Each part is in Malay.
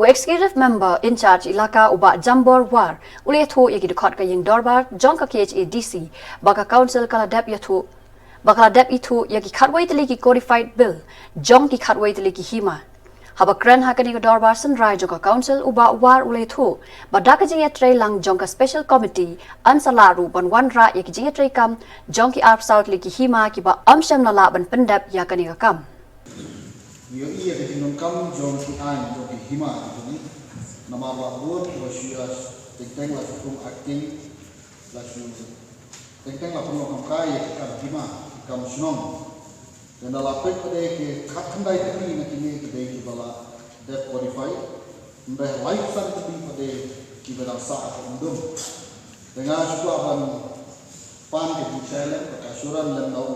executive member in charge ilaka uba Jambor War ule tho yagi dekat ka yeng dorbar jong ka KHADC baka council kala dep yatho bakala dep itu yagi khatwai tali ki codified bill jong ki khatwai tali ki hima haba kran hakani ka dorbar sunrai jong ka council uba war ule tho badaka jinge tray lang jong ka special committee ansalaru ban wan ra yagi jinge tray kam jong ki arp south li ki hima ki ba amsham na la ban pendap yakani ka kam Yo iya ke tinun kam jom ki an jom ki hima ni nama ba buat wasias tentang la kum acting la su tentang la kum kam kai ka hima kam sunom dan la pek ade ke khatandai tani na kini ke dei ki bala that qualify mbe life san ti ade ki bala sa ka undum dengan suku aban pan ke challenge ka suran lan nau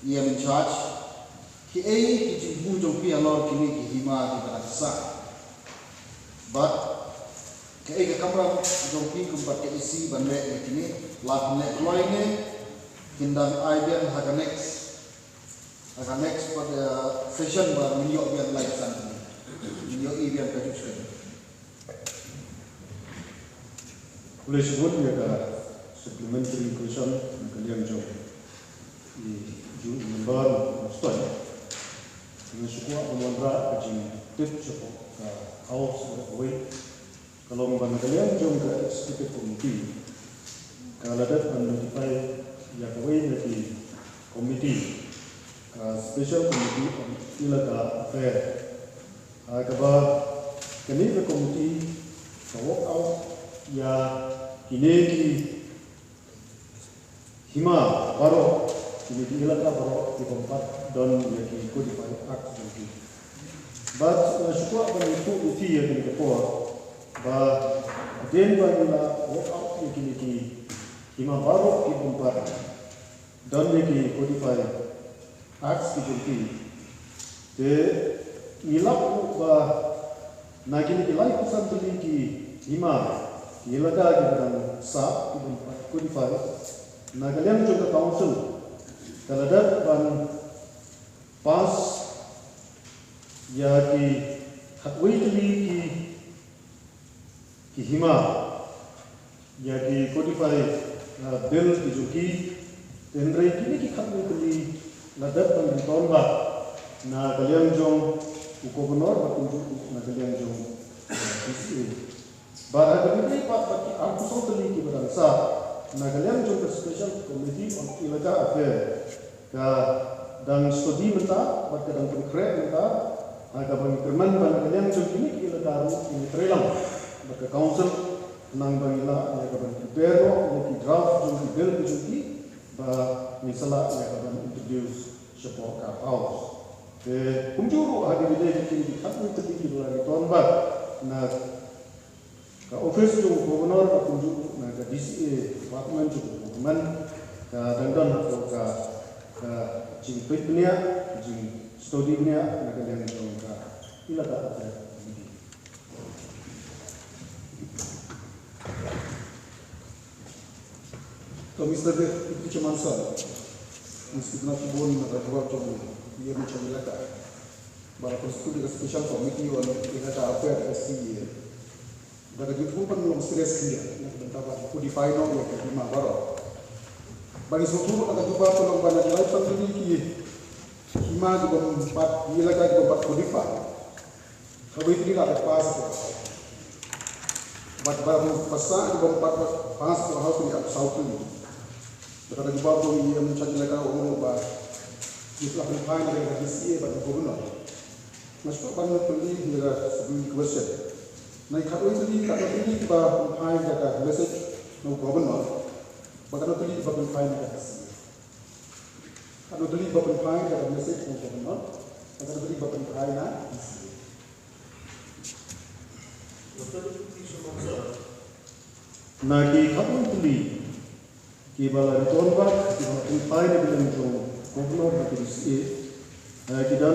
ia in charge ki ki jibu jong pi alor kini ki hima di barasa but ke kamera jong pi kumpat ke isi bande kini lat ne loi ne kindang idea haga next pada session bar minyo biar live san minyo biar ka juskan boleh sebut ya ka supplementary question kalian jawab di ju member stone dengan suku Amandra kajing tip cukup ke house berkuai kalau memang kalian jom ke executive committee kalau ada notify ya kuai dari committee ke special committee on ilaka affair kabar kini ke committee ke work out ya kini ki hima baru kini di ilaka baru di tempat dan yaki codified act lagi. But syukur apa itu uti yang kini kepoa. Bah den bagaimana work out yang kini hima baru di tempat dan yaki codified act seperti. De nilap bah nagini kilai pesan tuli ki hima ilaka kita sah di tempat codified. Nagalian juga council kalau ada pas ya ki hatwai tali ki hima ya ki codify bill ki juki tendrai kini ki hatwai tali ladap pan ditonba na kalian jong gubernur batunjuk na kalian jong PCA bara kami pak baki aku so tali ki berangsa na kalian jong special committee on ilaka affair ka dan studi menta pada dan konkret menta agak bagi kerman ban kalian jom ini kita taruh ini trailer bagi council nang bangila agak bagi prepare ini draft jom bill jom ba misalnya agak bagi introduce support ka house kunjuru hadir di sini kami ketika lagi tahun bat na ka office jom gubernur ka kunjuru na ka DCA department jom gubernur ka dandan ka jing pitnya jing studinya nak kalian jangka ila tak ada ini. तो mister itu cuma soal mesti nak pun nak jawab tu dia macam ilaka bara konstitusi special committee on ilaka affair SCA daga jitu pun belum stress dia nak bentar codify no ya lima baro bagi suatu akan cuba tolong pada live sendiri ki hima di tempat ilaka di tempat codify kalau itu tidak pas baru pasal di tempat pas harus di south ini berada di bawah ini yang mencari ilaka umum bah itu akan fine dengan DCA bagi gubernur masuk pada pilih hingga sebelum question naik kalau ini kalau ini bah fine jaga message no gubernur Bahkan tuli bapak fine kat sini. Kalau tuli bapak fine kat message macam mana? Bahkan tuli bapak fine na. Nagi kamu tuli kibala return back di bapak fine bilang jom gubernur bagi DCA. Kita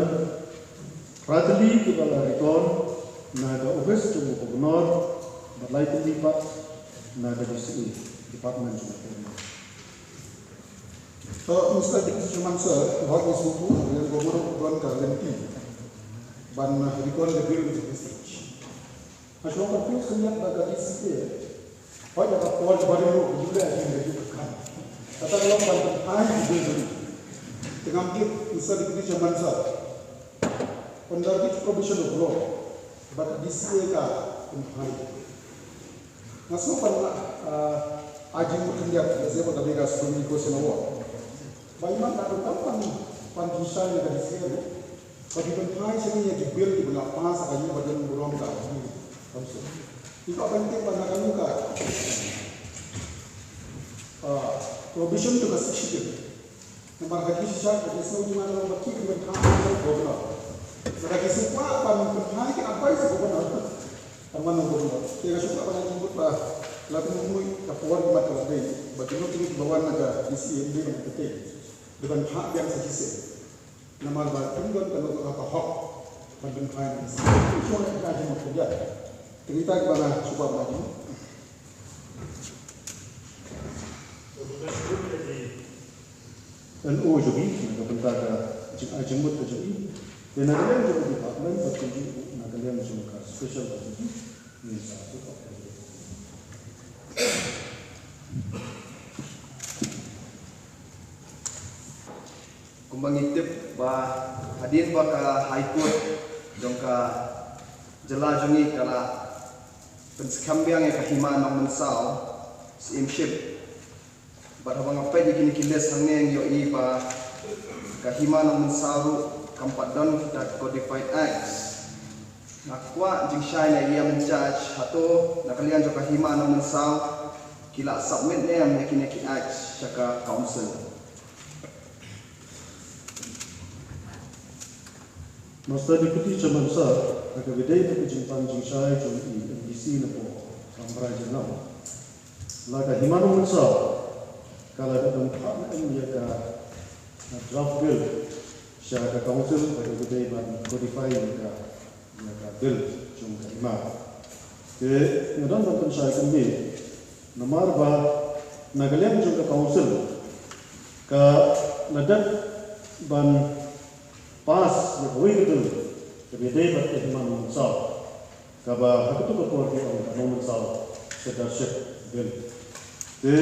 ratli kibala return naga office jom gubernur berlai tuli pak naga DCA department jom. So, Mr. Cuma sir, hot is buku yang gubernur bukan kalenti, ban recall the bill with message. Asal confuse kenyat bagai isi Why the Paul Baru juga yang dilakukan. Kata kalau pantai itu dengan dia bisa dipilih zaman saat. Under the provision of law, but this year pantai. Nasib pada aji mungkin dia sebab tadi gas pun ikut semua. Bagaimana nak tahu pantai yang dari sini? Bagi pantai sini yang dibuat di belah pas aja badan burung dah. Itu penting pada kami provision to kasih nomor kaki sisa kaki semua orang baki kemudian kami berdoa. Mereka semua apa mungkin apa itu benar. Teman berdoa. Jika suka pada nyebut bah lalu mungkin kapuan di mata lagi. Bagi itu bawa naga isi ini yang penting dengan hak yang sisa. Nomor berarti kalau apa hak penting kain itu semua yang kita mau kerja. Cerita kepada supaya lagi. Dan juga, bentar jemput juga. Dan ada yang juga department bertuju, ada yang juga special bertuju. Ini satu apa? Kumbang itip bah hadir bah ke High Court jongka jelajungi kala pensekambiang yang kahima nang mensau simship barang apa yang kini kilas hangnya yang yoi ba kahima nang mensau kampat don kita codified acts nakwa jing shine ia menjudge hato nakalian jo kahima nang mensau kila submit name yakini ki acts syaka council. Masa diikuti zaman sah, agak beda itu kejimpan jingsai jom NDC lepo sampai jenam. Laga himano mensau, kalau ada tempat yang dia draft bill, syarikat council agak beda ban codify mereka bill jom himar. Ke ngadon nonton saya kembali, nomor bah nagalian juga council, ke nadat ban pas berwujud itu, tapi dia berarti mana mensal. Kaba aku tu keluar dia orang mensal sedership bill. Jadi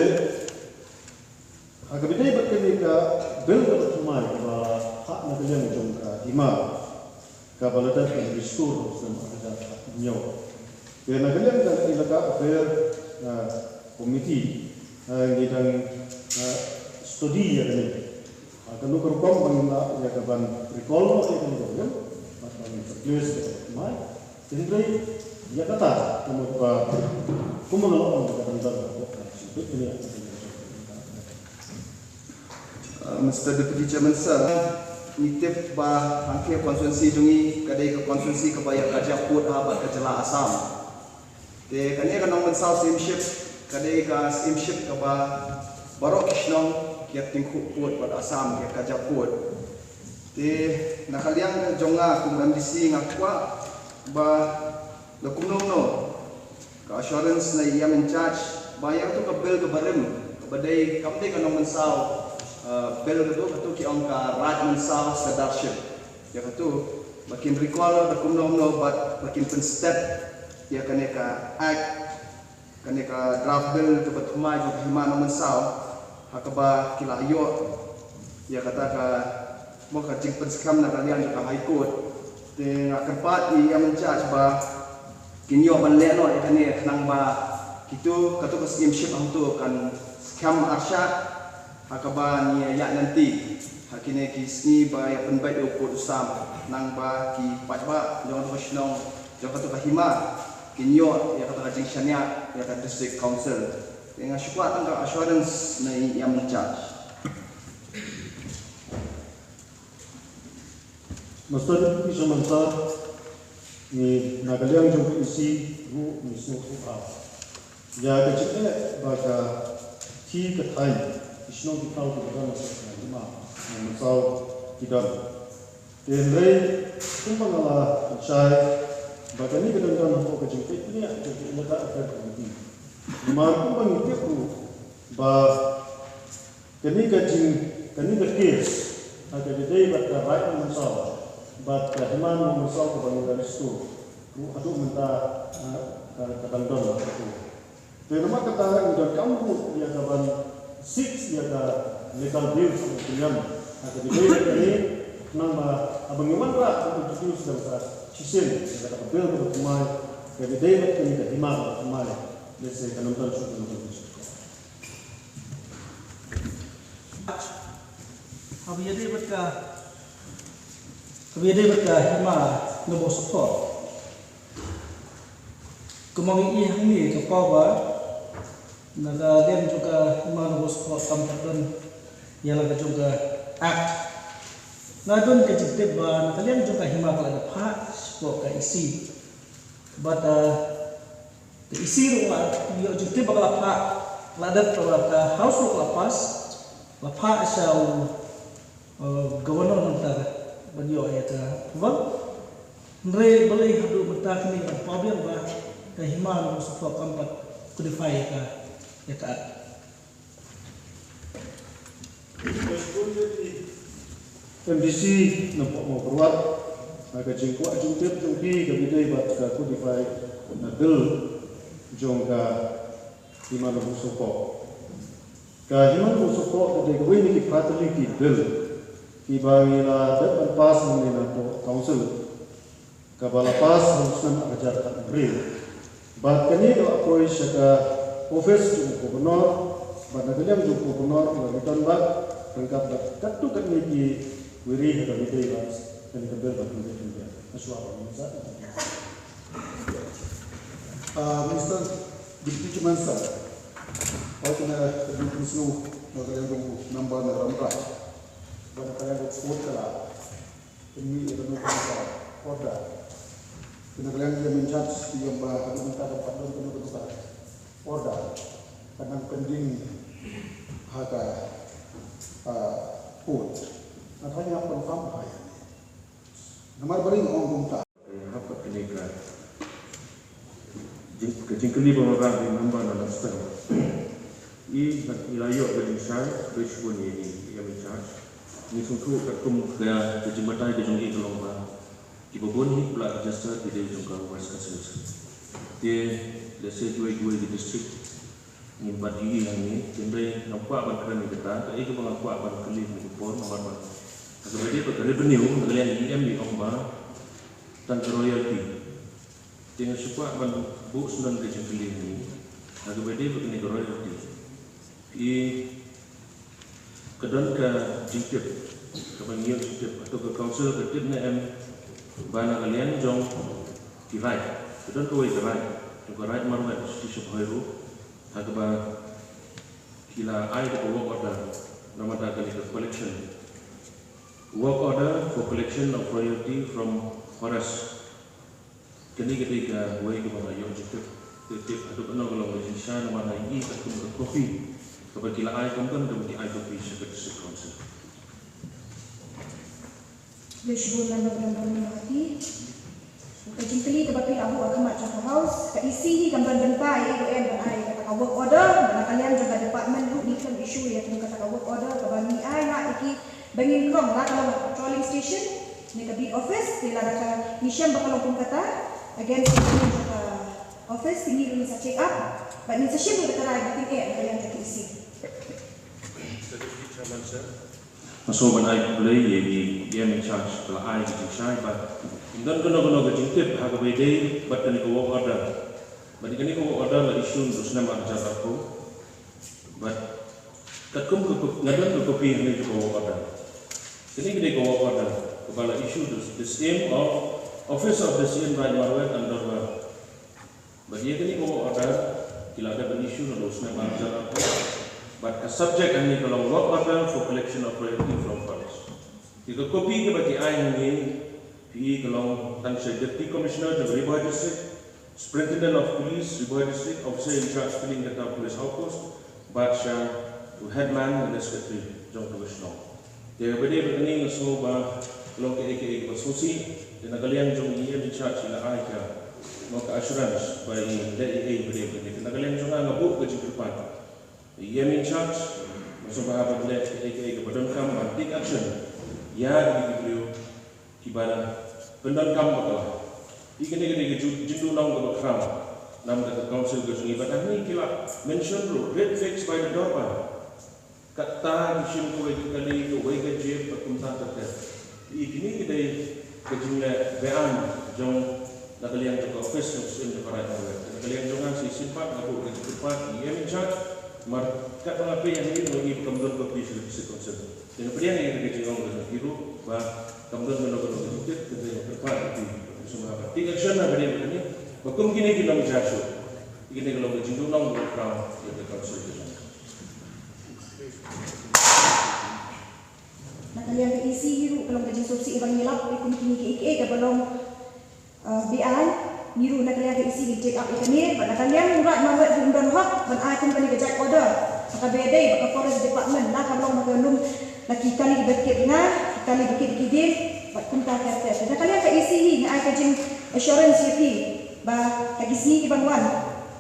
aku dia berarti dia bill bertumai kaba hak negara jongka imam. Kaba letak di restore sama ada nyawa. Dia negara dan ilaka affair committee ni dan studi yang ini. Kalau kerupam bangla ya kapan recall apa yang kita macam tertulis mai jadi dia kata kamu apa kumulon kita tentang ini Mr. Deputy Chairman Sir nitip ba angke konstitusi dungi kadai ke konstitusi kebaya kajak put habat kejala Asam te kania kanong mensal simship kadai ka simship kaba barok kisnong kiat tingkuk put pada Asam kiat kajak put te nakaliang jonga kum MDC ngakwa ba lakumno no ka assurance na iya men charge bayar tu ka bill ke barim kabadai kamde kanong mensal bill tu ki angka right mensal leadership ya katu makin recall lakumno no but makin pen step ya kaneka act kaneka draft bill ke batumai jo himano mensal hakaba kila ayo ya kata ka mo ka jing penskam na kalian ka high court te akan ia menjudge ba kinyo banleno ikani kanang ba kitu katu ka schemeship ang tu kan scam arsyad hakaba ni ya nanti hakine kisni ba ya penbai uput usam nang ba ki pajba jong to shnong jong katu ka hima kinyo ya kata ka jing syania ya ka district council dengan syukur tangga assurance na yang charge. Masa itu bisa mensal ni nagaliang juga isi ru misu apa. Ya kecil baga ti ketai isno kita tahu kita masuk lima mensal tidak. Denrai tumpang ala cai baga ni kita kan nak kecil ini jadi letak efek ini. Mampu mengikuti bah kini kes ada di day but the right mensal but the demand mensal kebanyakan itu aduk mentah kadang don itu. Jadi nama kata dan kamu ya kawan six ya ka legal bill dengan ada di ini nama abang Iwan lah untuk tujuh sudah besar cisin ya kata bill untuk kemai jadi dia ini kita himar kemai lesai kanam tan sudah nonton. Habiyade berkah hima nobo support. Kemangi ihang ni kapawa naga dem juga hima nobo support kampatan ialah juga act. Ngadon kejitip ba nakalian juga hima kala dapat support ka isi. But the isi rumah yo jitip bakal apa ladat ka house ro lapas lapa asal governor mentar banyo ayata wal nre boleh hadu mentar ni problem ba kehiman support kampat kodify ka ya ka MDC nampak mau berbuat agak jengkok jungkip jungki kebidai bat ka kodify na bill jongka himan support ka himan support de gawin ni fatality bill ki bangila dapat pas mengenai council ka bala pas harusnya ajar tak beri bat kini do apoi syaka office ju gubernur bat nagaliam ju gubernur lagitan bat rengkap bat katu kat ni wiri ka bidai bat kini ka bill bat menjadi aswa masa Mr. Deputy Chairman Sir, kalau kena duduk seluruh nagalian tunggu nambah ramai, banyak kali ada sport kalah, ini itu nusa order, nagalian dia mencari yang bah ada minta dapat dalam nusa order, karena pending harga port, nantinya confirm hanya, nomor bering orang kumta. Apa kenaikan kejengkeli pemerintah di nombor dalam setengah ini ilayo berinsai bersyukur ini yang mencari ini sungguh kakum kaya kejembatai kejengki kelomba di babon ini pula jasa tidak jangka was kasus dia lesai dua di distrik ini bagi yang ini jendai nampak akan kita tak itu mengaku akan kelih mengumpul nomor agar dia berkali revenue kalian ini di omba tanpa royalty dengan supaya akan bu sunan kejengkeli ini agar dia begini royalty i kedon ke jingkip ke pengiyo jingkip atau ke council ke tip na bana kalian jong di right kedon ke way ke right marwat di subhairu agar ba kila ai ke work order nama dah kali ke collection work order for collection of royalty from forest kini ketika way ke bana yo jingkip tip atau kena kalau Malaysia nama lagi takut ke kopi kepada kila ai kan kemudian ai kopi sebagai council. Bersyukur dan berhati. Kejengkeli kebapi abu akamat Chaka House. Keisi gambar bentai itu dan ai kata work order. Dan kalian juga department lu ni kan isu ya tentang kata work order kebani ai nak iki bangin krong lah kalau patrolling station ni ke bid office bila ada mission bakal hukum kata against office tinggi ni sa check up. But ni sa ship tu kata ai tinggi kalian tak isi. Masuk banai boleh dia mencharge kalau ai di shy but dan kena kejengkip harga beda but kena work order but kena work order la isu terus nama ajar aku but takum ngadan ke kopi ni juga work order kena work order kepala isu the same of office of the same right marwat and dorwa but dia kena work order kila ada isu terus nama ajar aku but a subject and kalau work order for collection of royalty from forest. Jika kopi ke bagi ai ni, pi kalau tan deputy commissioner of Ribuai district, superintendent of police Ribuai district, officer in charge filling the police outpost, badsha to headman and secretary John Commissioner. Dia berde berkening semua bah kalau ke konstruksi dan kalian jom ia in charge ila ai ka mau ke assurance bagi DEA berde berkening. Kalian juga ngabuk ke jengkepan. Ia in charge masuk bahasa boleh ke badan kam take action ya di beliau kibara badan kam bakal Ikene jindu nang ko kram nam ka council ke sungi batang ni kila mention ro red fix by the door kata kishin ko kali ko wai ke je pakumta ta ikini kidai ke jingle bean jong nakalian to office in the right way nakalian jongan si simpat aku ke cepat ia menchat mar kat ngape yang ini bagi kamdon ko pisu si konsep dan pilihan yang ke jingong ke hiru ba kamdon no ko ke tepat di semua apa tiga sana beri begini bakum gini kita menjadi ini kalau berjindu nang berkram ya konsep nakalian ke isi hiru kalau ke subsidi ibang nilap ikun kini ke belum BI niru nakalian ke isi check up ikani nakalian murat mawat bundan hak ban ai company ke jack order maka beda maka forest department lah kalau magalum laki kali dibekit na kali bukit kidin bat kunta kata nakalian ke isi hi ai ke jing assurance yapi ba kagi sini ibang wan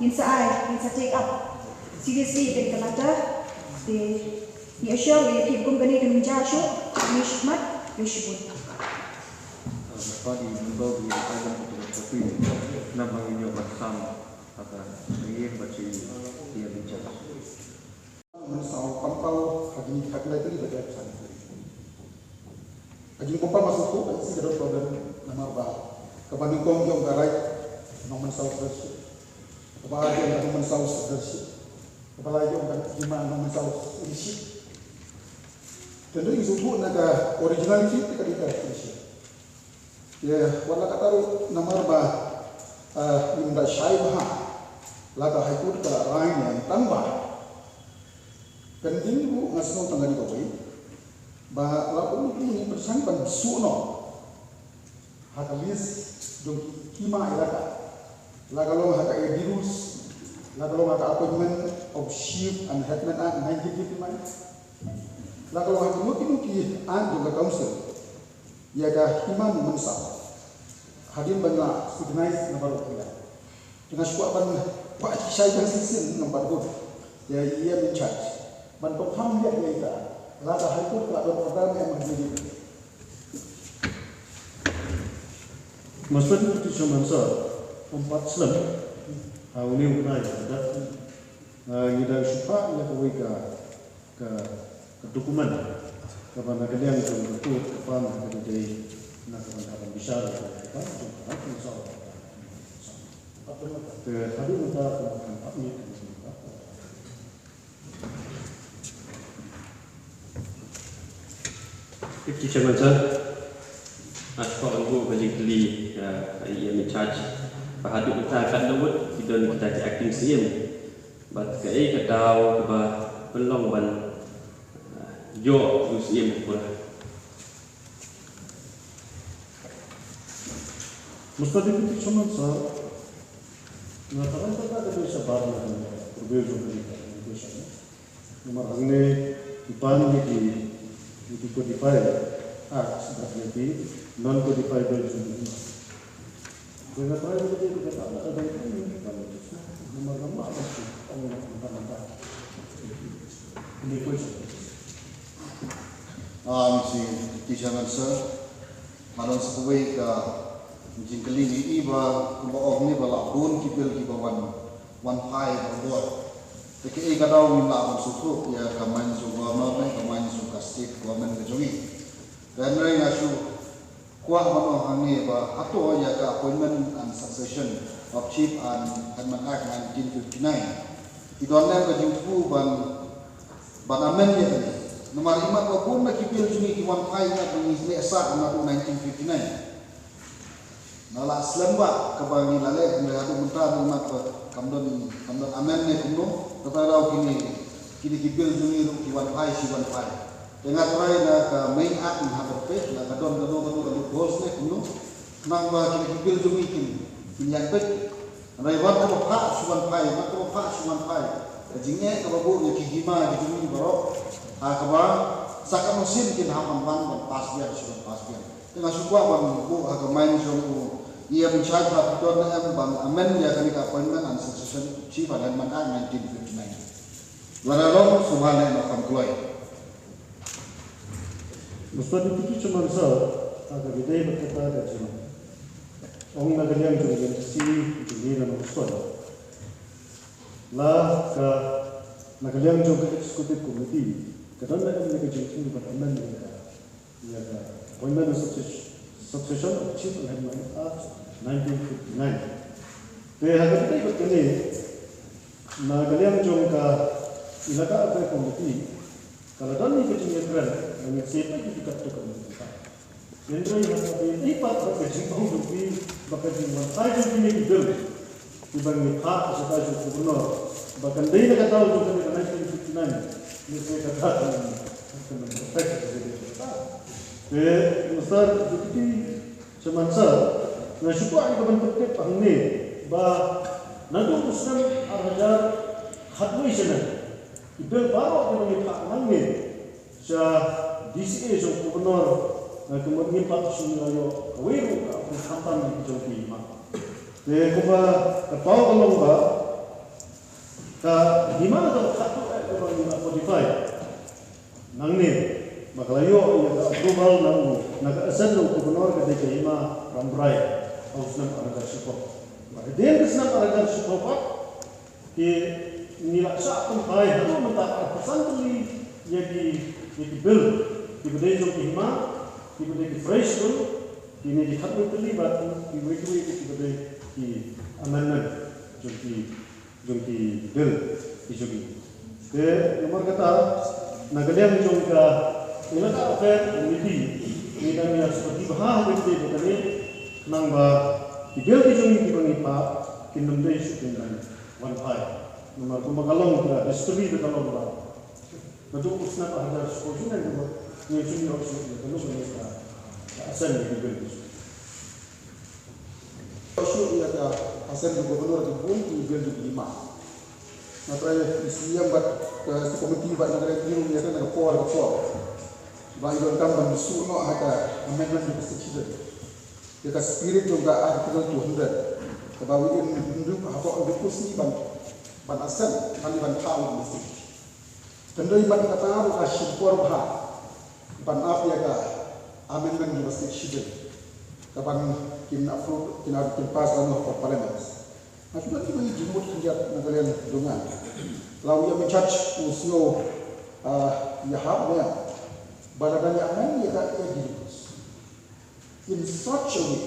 insa ai insa check up seriously ke kalata de ni assure yapi bukum kani ke menjashu ni shmat yoshibun Pagi membawa di alam fotografi nama ini bersama akan ia baca dia bicara. Mensau pampau hagi lagi itu dia pesan. Hagi pampau masuk tu isi ada problem nama bah. Kepada kong jom garai nama mensau terus. Kepada dia nama mensau terus. Kepada jom kan jima nama mensau isi. Tentu itu naga originality kita terus. Ya, wala kataru namar ba imda shaibha laga haikut ka rain yang tamba pending bu ngasno tangani ko ba la ulu ni bersangkan suno hakalis dong kima ilaka laga lo haka virus laga lo haka appointment of chief and headman act 1959 laga lo haka muki an dong council yaga iman mensa hadim bana organize na baru kita dengan suku ban pak saya dan sisin nomor 2 ya ia in charge ban paham dia kita laga haikut ka program yang menjadi Maksud itu cuma empat selam ini bukan ada kita suka ya ke dokumen kepada kalian yang betul kepada dari nak akan bicara apa soal tadi kita akan ini Deputy Chairman sir, as for Anggo basically ia charge bahadu kita akan lewat kita kita acting CM but kai ketau ke pelong ban jo UCM pula. Mustadi itu cuma Nataran kita ada bisa barang berbeza dengan biasanya. Nomor ini dipan di codify seperti non codify version. Dengan try itu kita ada nomor gambar ini question. Si Tishaman sir, malon sebuah ka jingkali ni iba kubaog ni bala bun kipil kibawan 15 bor. Tapi kadang min la susu ya kamain su government kamain su state government kejongi. Dan mereka su kuat mano hangi ba ato ya ka appointment and succession of chief and Headman Act 1959. Idonnya ke jingku ban amen ya tadi. Nomor 5 pun nak kipil jungi ki 15 nak mengisne esa na 1959. Nala selamba kebangi lale mereka mentar mak kamdon amen ne kumno tataraw kini kipil jungi ki 15 si 15. Dengan try na ka main act na hape na kadon bos ne kumno nang ba kini kipil jungi kini yang pet rai wan ko pa si 15 mak ko pa si 15. Jinge ka babu ni ki hima di jungi baro kaba saka musim kin hapan ban pas dia sudah pas dia dengan suku ban bu ha main jong ia mencari rapor na ban amen ya kami ka appointment and succession chief and Headman Act 1959 laralong subhana makam kuai Mustadi itu cuma agak beda berkata ada cuma ong nagaliang jong si jong na usto la ka nagaliang jong executive committee kadang na kami kejung ni bataman ya ka appointment of succession of chief of headman act 1959 te hagati ko kini nagaliang jong ka ilaka apa committee kalau dan ni kejung ekran yang siapa yang dikatakan Yendra yang ada ini pat pakai jingkong dupi pakai jingkong saya juga ini bil dibanding hak sebagai gubernur bahkan dia nak tahu juga dengan 1959 ini saya katakan akan perfect besar jadi cuman sah nah syukur kita bentuk pang ni bah nanti Muslim arajar hadway sana bil baru kita ni pak nangni sah DCA so gubernur kemudian Pak Sunyoyo Wiru Kampan di Jogi Mak. Jadi kuba ketahu kalau kuba, di mana tu satu orang yang modify, nangni, makalayo yang approval nangu, nak asal lu gubernur ketika ima Rambrai, Ausnam Aragar Shipop. Dia kesenam Aragar Shipop, di nilai satu bayi, itu mentak pesan tuli jadi bil di budaya Jogi Mak. Kita di fresh tu, ini di khat terlibat di weekly kita di amendment jumpi bill di jogi. Ke nomor kata nagaliang jumpa ilaka affair ini kami harus seperti bahas weekly bukan ini nangba di bill di jogi di bangipa kingdom day syuting dan one five nomor kumagalong kita history betalong ba. Betul usna ada sekolah yang ni sini harus kalau mereka asal di Google itu. Isu ia ada asal di gubernur di pun di Google di 5. Nah terakhir isi yang buat komiti buat negara biru ia kan ada power. Bagi orang kampung suruh ada amendment di constitution. Ia spirit juga artikel 200. Kebawi ini hidup atau hidup kursi ban asal kali ban tahu mesti. Tendai ban kata harus asyik power ban apa ya ka amendment di constitution kapan kin approve kin pass lalu of parliament nah sudah kita jemput kerja negara dengan lalu yang mencharge usio ya habnya baladan yang mana ya ka edilus in such a way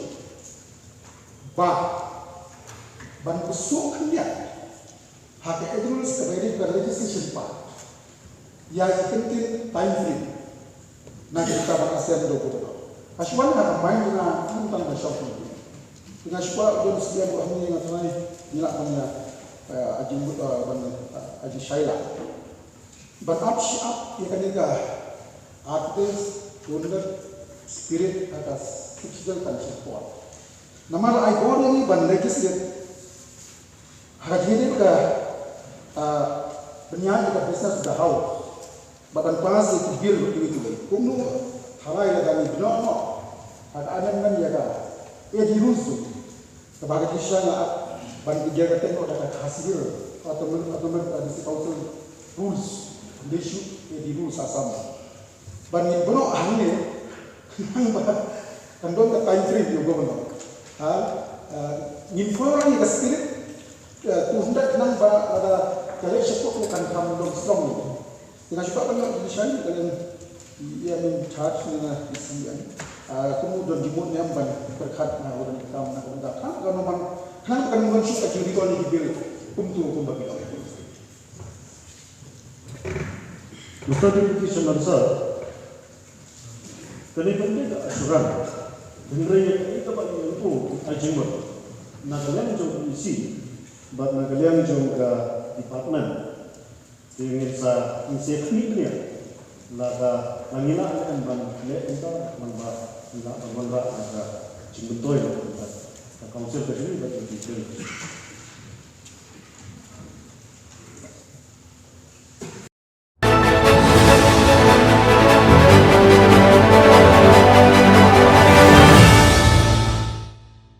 ban besok kerja hak edilus kepada legislation part ya penting time frame na kita berhasil do betul. Aswan nak main na tentang masyarakat. Dengan sebab dia sedia buat ni dengan tanai nilak punya aji Shaila. But up ia kan juga artis guna spirit atas physical dan support. Nama ai gor ni ban legislate hadirin ke penyanyi ke business the house. Bahkan pas itu bil itu kumnu halai lagi bino ada men ya ka dirusu sebagai kisahnya ban dijaga tengok ada hasil atau ada council rules issue dirus asam ban bino ahli kan don ka time frame yo gono inform ni ka spirit tu hendak nang ba ada kalau sepuluh kan kamu dong strong dengan sebab banyak desain kalian ia mencharge dengan isian kemudian dimut nyamban berkat orang kamu nak datang kalau memang kan bukan mensuka jadi kalau dibil untuk bagi orang Mustadi itu semansa kini penting asuran dengar yang itu bagi itu ajemur nagaliang jom isi bat nagaliang jom ke department dengan sa insektif ni, laga angina akan ban le entah mangba ada cimbentoi, council kerja ni betul betul.